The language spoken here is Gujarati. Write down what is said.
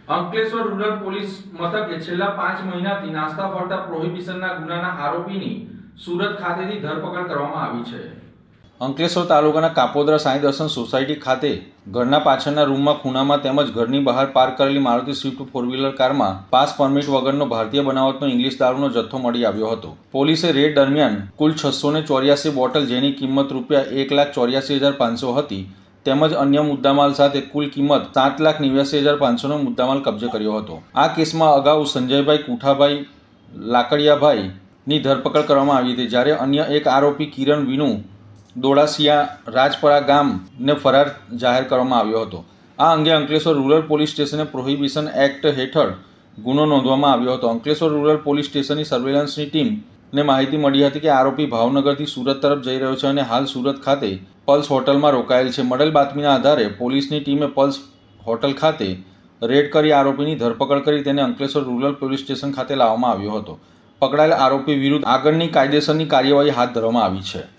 અંકલેશ્વર રૂરલ પોલીસ મથકે છેલ્લા 5 મહિનાથી નાસ્તા ફરતા પ્રોહિબિશનના ગુનાના આરોપીની સુરત ખાતેથી ધરપકડ કરવામાં આવી છે। અંકલેશ્વર તાલુકાના કાપોદ્રા સાંઈ દર્શન સોસાયટી ખાતે ઘરના પાછળના રૂમમાં ખૂણામાં તેમજ ઘરની બહાર પાર્ક કરેલી મારુતિ સ્વિફ્ટ 4વ્હીલર કારમાં પાસ પરમિટ વગરનો ભારતીય બનાવટનો ઇંગ્લિશ દારૂનો જથ્થો મળી આવ્યો હતો। પોલીસે રેડ દરમિયાન કુલ 684 બોટલ જેની કિંમત ₹1,84,500 હતી તેમજ અન્ય મુદ્દામાલ સાથે કુલ કિંમત ₹7,89,500નો મુદ્દામાલ કબજે કર્યો હતો। આ કેસમાં અગાઉ સંજયભાઈ કુઠાભાઈ લાકડિયાભાઈની ધરપકડ કરવામાં આવી હતી, જ્યારે અન્ય એક આરોપી કિરણ વિનુ દોડાસિયા રાજપરા ગામને ફરાર જાહેર કરવામાં આવ્યો હતો। આ અંગે અંકલેશ્વર રૂરલ પોલીસ સ્ટેશને પ્રોહિબિશન એક્ટ હેઠળ ગુનો નોંધવામાં આવ્યો હતો। અંકલેશ્વર રૂરલ પોલીસ સ્ટેશનની સર્વેલન્સની ટીમને માહિતી મળી હતી કે આરોપી ભાવનગરથી સુરત તરફ જઈ રહ્યો છે અને હાલ સુરત ખાતે પલ્સ હોટલમાં રોકાયેલ છે। મળેલ બાતમીના આધારે પોલીસની ટીમે પલ્સ હોટલ ખાતે રેડ કરી આરોપીની ધરપકડ કરી તેને અંકલેશ્વર રૂરલ પોલીસ સ્ટેશન ખાતે લાવવામાં આવ્યો હતો। પકડાયેલ આરોપી વિરુદ્ધ આગળની કાયદેસરની કાર્યવાહી હાથ ધરવામાં આવી છે।